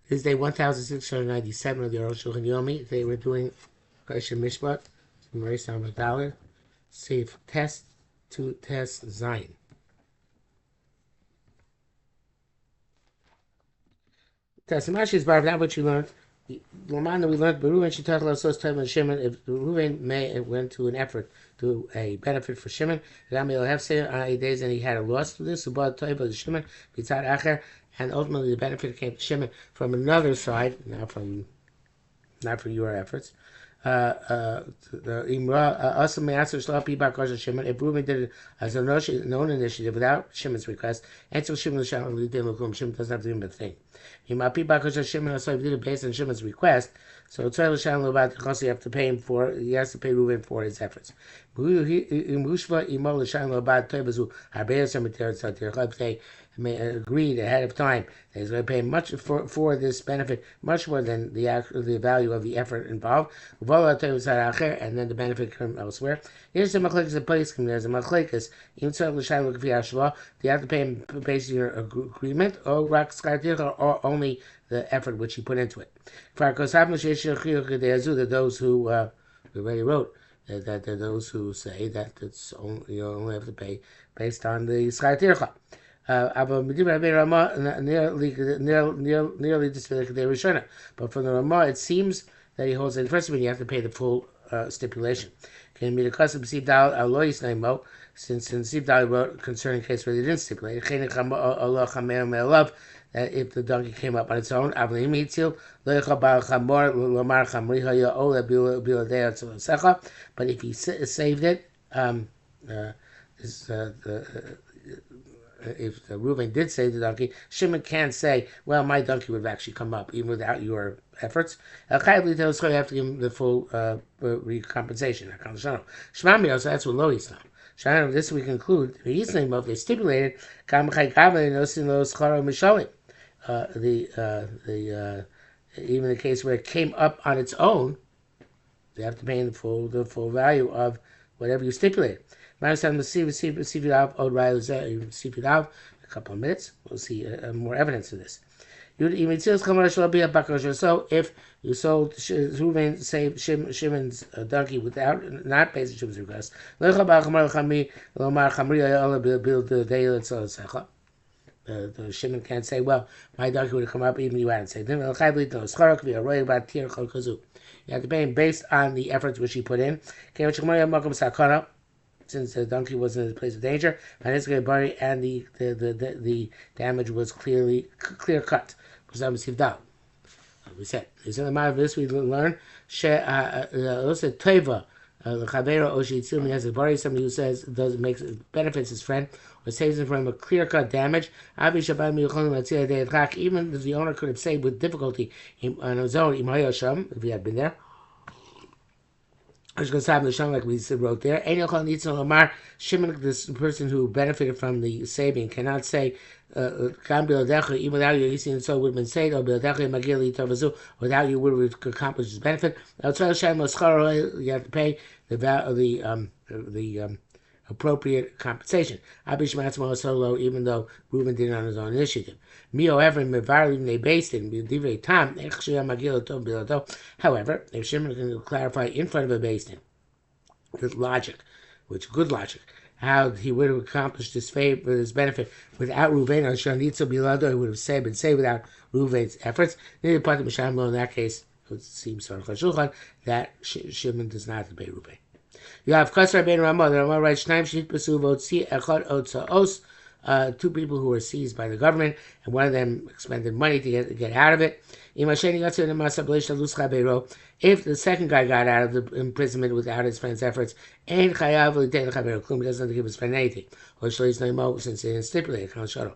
This is day 1697 of the Arukh HaShulchan Yomi. They were doing Kosher Mishpat, Marie Samadalid, Safe Test to Test Zayin. Test Mashi is bar, not what you learned. Lamana we learned Beruven Shitach Lasos Tov and Shimon. If Reuven went to an effort to a benefit for Shimon, Rami will have said on 8 days and he had a loss to this. Subad Tov of Shimon, Bitzad Acher, and ultimately the benefit came to Shimon from another side, not from your efforts. If Reuben did it as a known initiative without Shimon's request, until Shimon Shimon doesn't have to do a thing. Shimon did it based on Shimon's request, so you have to pay him for. He has to pay Reuben for his efforts. If they agreed ahead of time that he's going to pay much for this benefit, much more than the value of the effort involved, and then the benefit comes elsewhere. Here's the machlekes in place. There's a machlekes. Do you have to pay him based on your agreement, or only the effort which he put into it? Those who we already wrote that there are those who say that it's only, you only have to pay based on the schar tircha. Nearly just like the Rishona. But from the Ramah, it seems that he holds that first of all, you have to pay the full stipulation. Can be the custom Sibdal Alois Naimo, since in Sibdal wrote concerning case where they didn't stipulate. That if the donkey came up on its own, but if he saved it, if Reuven did save the donkey, Shimon can't say, well, my donkey would have actually come up even without your efforts. You have to give him the full compensation. Shmami also, that's what Lo Yisrael. Shana, this we conclude, if they stipulated, even the case where it came up on its own, they have to pay the full value of whatever you stipulated. A couple of minutes, we'll see more evidence of this. So if you sold Reuven saved Shimon's donkey without not based on Shimon's request, the Shimon can't say, well, my donkey would have come up even if you hadn't saved him. You have to pay him based on the efforts which he put in. Since the donkey was in a place of danger, and the damage was clear cut. We said, in the matter of this, we learn also teva. Somebody who says benefits his friend or saves him from a clear-cut damage. Even if the owner could have saved with difficulty on his own, if he had been there. Like we wrote there, Shimon, this person who benefited from the saving, cannot say, even without you, so would have been saved, or without you would have accomplished his benefit. You have to pay the appropriate compensation. Even though Reuben did it on his own initiative. However, if Shimon can clarify in front of a beis din with logic, good logic, how he would have accomplished his favor, his benefit without Reuven, or Shanitza Bilado, he would have been saved without Reuven's efforts. In that case, it seems Arukh HaShulchan that Shimon does not have to pay Reuven. You have Kasar ben Ramah. The Ramah writes, two people who were seized by the government, and one of them expended money to get out of it. If the second guy got out of the imprisonment without his friend's efforts, he doesn't have to give his friend anything, since he didn't stipulate it. So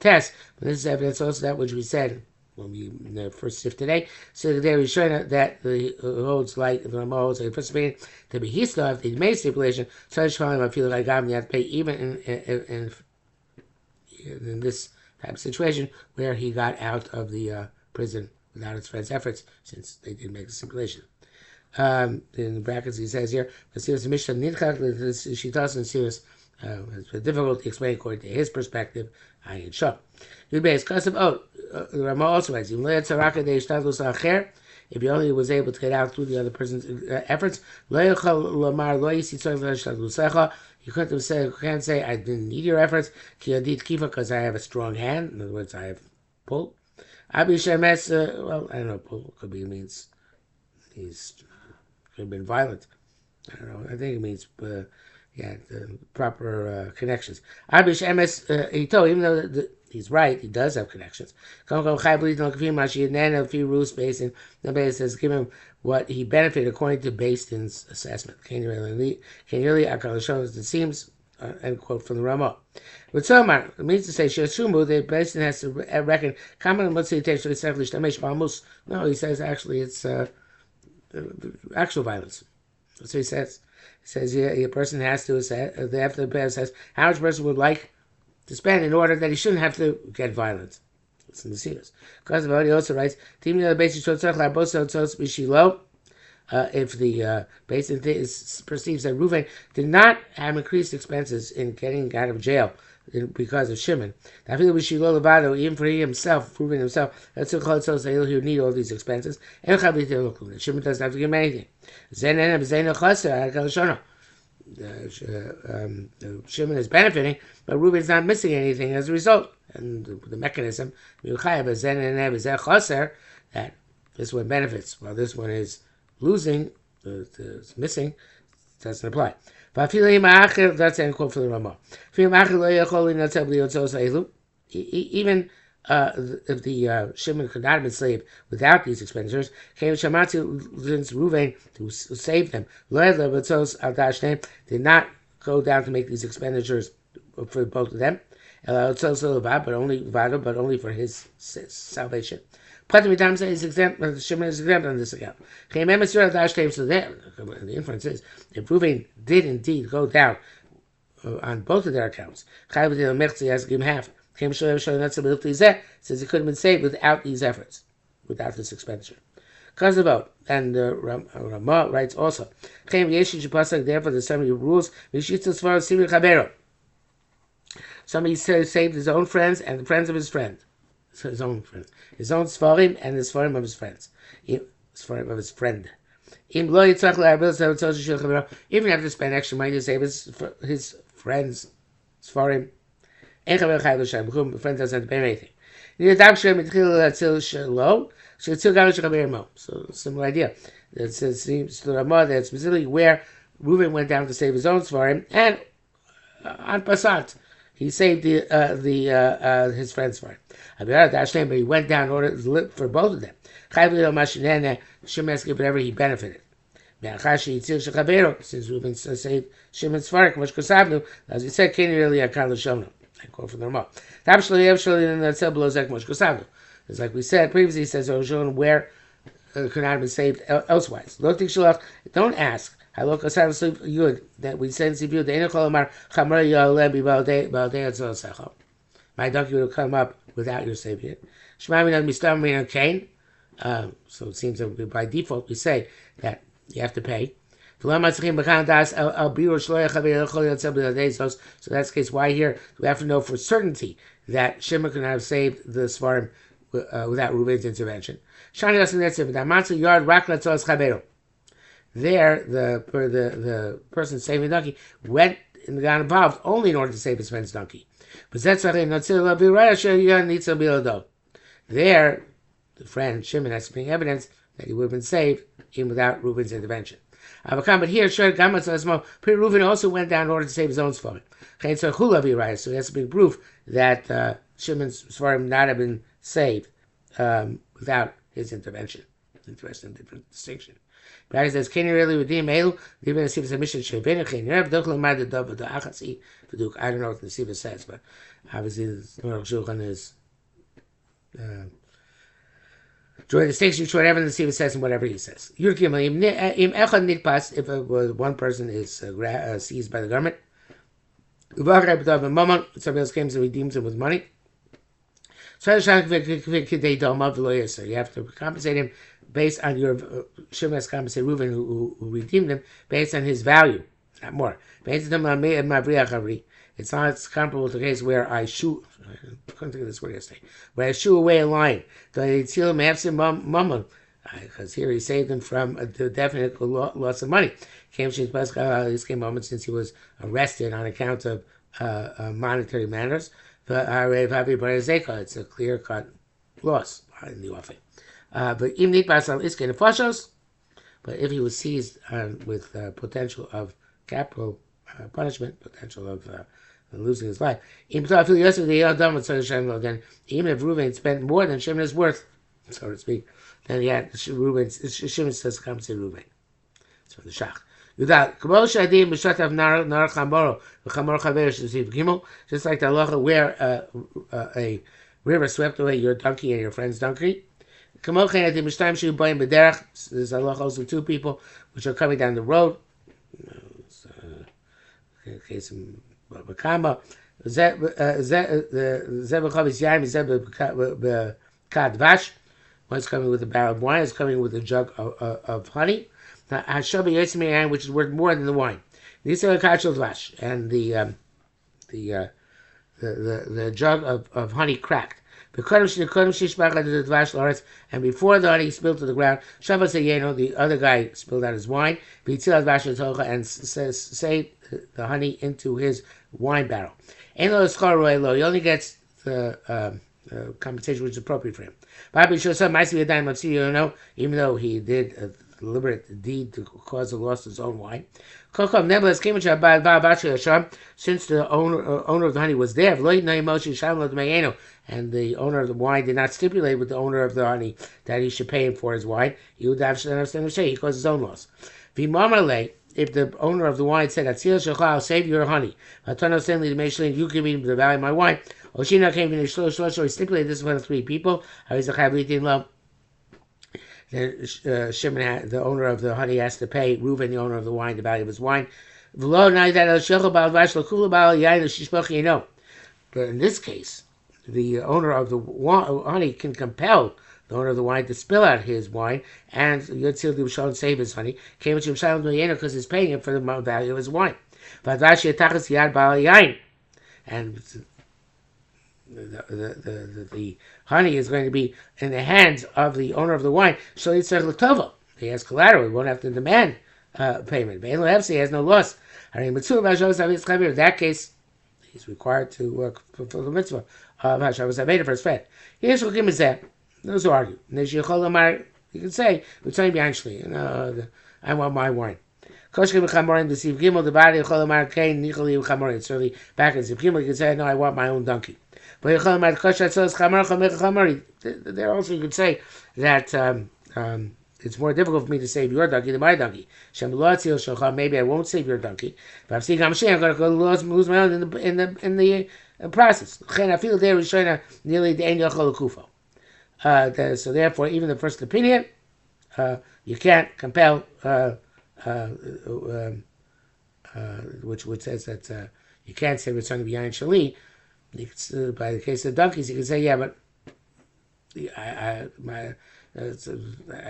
test, but this is evidence also that which we said when we in the first shift today. So there we show that the holds like the Ramah holds like participating to be his if they made stipulation. So I feel like I have to pay even in this type of situation where he got out of the prison without his friend's efforts, since they did make the stipulation. In the brackets he says here, she doesn't see us has difficulty explaining according to his perspective. Ayin Shah. Yudbei is custom. the Rama also writes, if he only was able to get out through the other person's efforts, he couldn't have said, can't say, I didn't need your efforts, because I have a strong hand. In other words, I have pull. Abi Shemes, well, I don't know, pull could be means he's could have been violent. I don't know. I think it means, the proper connections. Abi Shemes, he told, even though he's right, he does have connections. If he rules Basin, nobody says, give him what he benefited according to Basin's assessment. Can you really, it seems, end quote from the Ramah. With Somar, it means to say, Shasumu, the Basin has to reckon, no, he says actually it's actual violence. That's what he says. He says a person has to assess, after the person says, how much a person would like to spend in order that he shouldn't have to get violent. It's in the series. Because he also writes, if the Basin perceives that Reuven did not have increased expenses in getting out of jail because of Shimon, even for himself, Reuven himself, he would need all these expenses. Shimon doesn't have to give him anything. Shimon is benefiting, but Reuben is not missing anything as a result. And the mechanism, that this one benefits, while this one is losing, is missing, doesn't apply. That's an quote for the Ramah. Even if the Shimon could not have been saved without these expenditures, since Reuven, to save them, did not go down to make these expenditures for both of them, but only for his salvation. Shimon is exempt on this account. So the inference is, if Reuven did indeed go down on both of their accounts, he has to give him half. Since he could have been saved without these efforts, without this expenditure. Because of both, and Ramah writes also, therefore there's so many rules. Somebody saved his own friends and the friends of his friend. So his own friends. His own Sfarim and the Sfarim of his friends. Sfarim of his friend. Even have to spend extra money to save his friends, Sfarim. The friend doesn't have to pay anything. So similar idea. It seems to Ramah that specifically where Reuven went down to save his own Sfarim, and on Passat he saved his friend's Sfarim. But he went down in order to live for both of them. Shimon has to give whatever he benefited. Since Reuven saved Shimon's Sfarim, as we said, Kenny really a Shona. I quote from the Ramah. It's like we said previously, he says, where could not have been saved elsewise. Don't ask. That we said in my donkey will come up without your saving it. So it seems that by default we say that you have to pay. So that's the case. Why here do we have to know for certainty that Shimon could not have saved the Sfarim without Reuven's intervention? There, the person saving the donkey went and got involved only in order to save his friend's donkey. There, the friend Shimon has to bring evidence that he would have been saved even without Reuven's intervention. But here, Reuven also went down in order to save his own Sfarim. So he has to bring proof that Shimon's Sfarim not have been saved without his intervention. Interesting, different distinction. But he says, can you really redeem Elu? I don't know what the Nesiva says, but obviously the Arukh HaShulchan is drawing distinction between whatever the Nesiva says and whatever he says. If one person is seized by the government, somebody else comes and redeems him with money, so you have to compensate him based on your Shimon has compensated Reuven who redeemed him based on his value, not more. It's not comparable to the case where I couldn't think of this word yesterday, where I shoo away a lion. Because here he saved him from the definite loss of money. This came moment since he was arrested on account of monetary matters. It's a clear-cut loss in the offering. But if he was seized with potential of capital punishment, potential of losing his life, then even if Reuven spent more than Shimon is worth, so to speak, then Shimon says compensate Reuven. It's from the Shach. Just like the halacha where a river swept away your donkey and your friend's donkey. There's also two people which are coming down the road. Case in Bakama. One's coming with a barrel of wine, is coming with a jug of honey. Which is worth more than the wine. These are the and the jug of honey cracked. And before the honey spilled to the ground, the other guy spilled out his wine, and saved the honey into his wine barrel. He only gets the compensation which is appropriate for him. Even though he did a deliberate deed to cause the loss of his own wine. Nevertheless, since the owner of the honey was there, and the owner of the wine did not stipulate with the owner of the honey that he should pay him for his wine, he would have to understand he caused his own loss. If the owner of the wine said, I'll save your honey, you give me the value of my wine, Oshina came to the he stipulated this one of three people, then Shimon, the owner of the honey, has to pay Reuven, the owner of the wine, the value of his wine. But in this case, the owner of the honey can compel the owner of the wine to spill out his wine, and Yotzil Dibshon save his honey, because he's paying him for the value of his wine. And the honey is going to be in the hands of the owner of the wine. So he has collateral. He won't have to demand payment. He has no loss. In that case, he's required to fulfill the mitzvah of Hashavas Aveda for his friend. Here's what Kim is there. Those who argue. You can say, I want my wine. It's really back in Ziv Gimel, you can say, no, I want my own donkey. But there also you could say that it's more difficult for me to save your donkey than my donkey. Maybe I won't save your donkey, but I'm going to go lose my own in the process. I feel there is trying to nearly the end of so therefore, even the first opinion, you can't compel, which says that you can't say it's going to be Yain Shali. By the case of donkeys, you can say, yeah, but I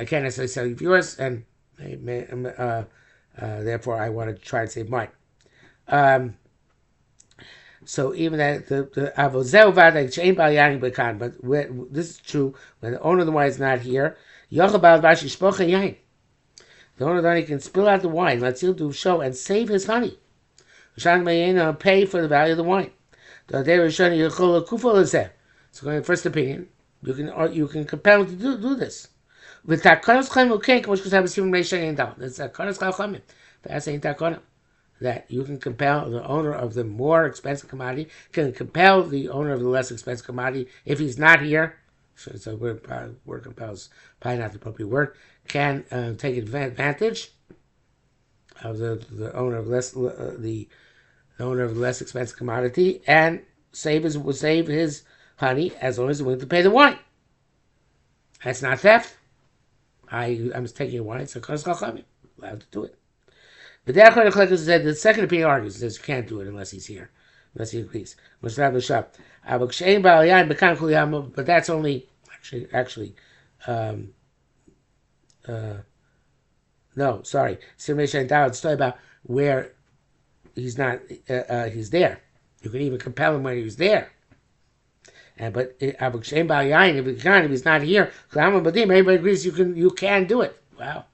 can't necessarily sell yours, and therefore I want to try and save mine. So even that but this is true when the owner of the wine is not here. The owner of the honey can spill out the wine, let's do show and save his honey. Pay for the value of the wine. So going to first opinion, you can compel him to do this. With takanos chayim okay, that you can compel the owner of the more expensive commodity, can compel the owner of the less expensive commodity if he's not here. So word compel is probably not the appropriate word. Can take advantage of the owner of the owner of the less expensive commodity and save his honey as long as he's willing to pay the wine. That's not theft. I'm taking your wine, so I'm allowed to do it. But the second opinion argues says you can't do it unless he's here, unless he agrees. But that's only actually no, sorry. It's talking about where he's not, he's there. You can even compel him when he was there. But if he's not here, everybody agrees you can do it. Wow.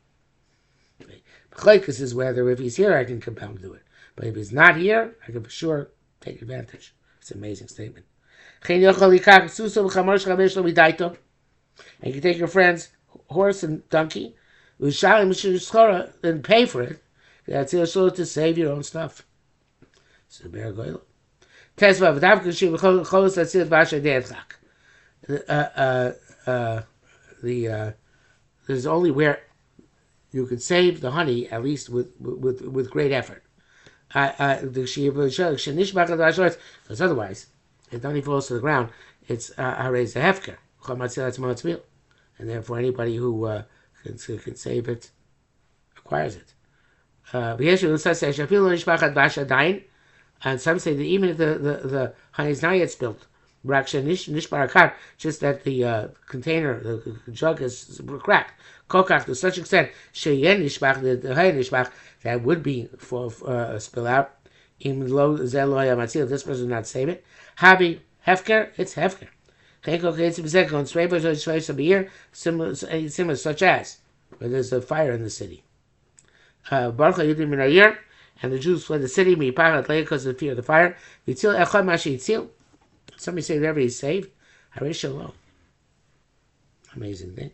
This is whether if he's here, I can compel him to do it. But if he's not here, I can for sure take advantage. It's an amazing statement. And you can take your friend's horse and donkey, and pay for it. To save your own stuff. So the there's only where you can save the honey, at least with great effort. Because otherwise, if the honey falls to the ground, it's raised a hefker. And therefore, anybody who can save it acquires it. And some say that even if the honey is not yet spilled, just that the container, the jug is cracked, to such extent that would be for spill out. Even though if this person did not save it, Habi hefker, it's hefker. Similar such as where there's a fire in the city. And the Jews fled the city because of the fear of the fire. Somebody say whatever he's saved. Amazing thing.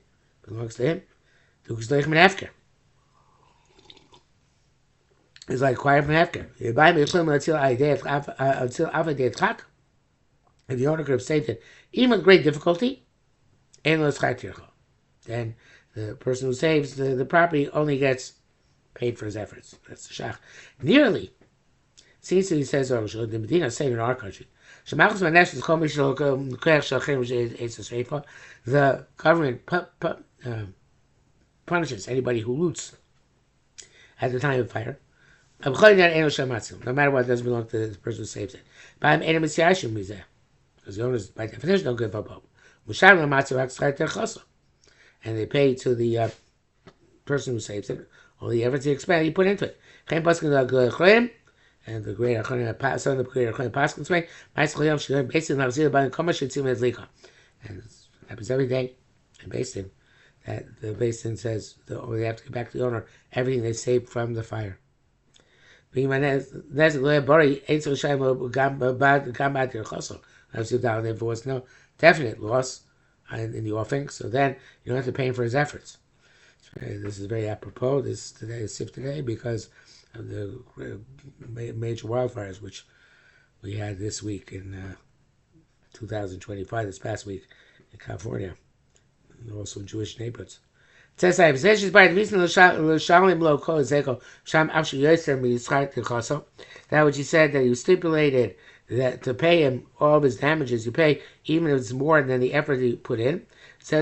Belongs to him. It's like quiet from Hefker. If the owner could have saved it, even with great difficulty, then the person who saves the property only gets paid for his efforts. That's the shach. Nearly. Since he says, the Medina is saved in our country. The government punishes anybody who loots at the time of fire. No matter what, it doesn't belong to the person who saves it. Because the owners, by definition, don't give up. And they pay to the person who saves it all the efforts he put into it. And the great son of the great Paskin say, and it happens every day in Basin that the Basin says they have to give back to the owner everything they saved from the fire. If there was no definite loss in the offing, so then you don't have to pay him for his efforts. This is very apropos. This today because of the major wildfires which we had this week in 2025, this past week in California, and also in Jewish neighborhoods. That which he said that you stipulated that to pay him all of his damages, you pay even if it's more than the effort he put in. It's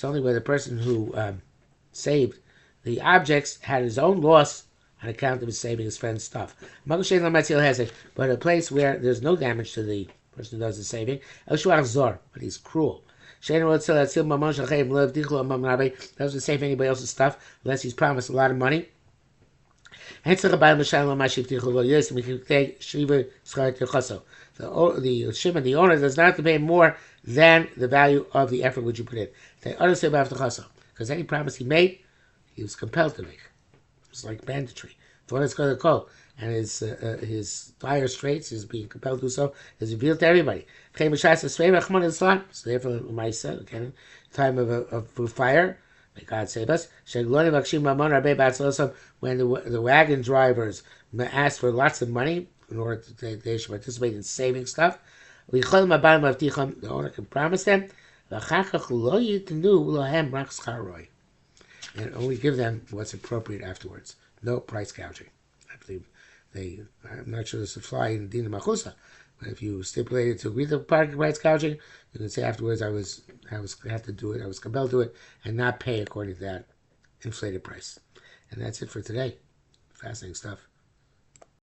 only when the person who saved the objects had his own loss on account of his saving his friend's stuff. But a place where there's no damage to the person who does the saving, but he's cruel. Doesn't save anybody else's stuff unless he's promised a lot of money. The shipment, the owner does not have to pay more than the value of the effort which you put in. Because any promise he made, he was compelled to make. It's like mandatory. And his dire straits is being compelled to do so is revealed to everybody. So therefore, again, time of fire, may God save us. When the wagon drivers ask for lots of money in order they should participate in saving stuff, the owner can promise them, and only give them what's appropriate afterwards. No price gouging. I believe I'm not sure this would fly in Dina Machusa, but if you stipulated to agree to price gouging, you can say afterwards I had to do it, I was compelled to do it, and not pay according to that inflated price. And that's it for today. Fascinating stuff.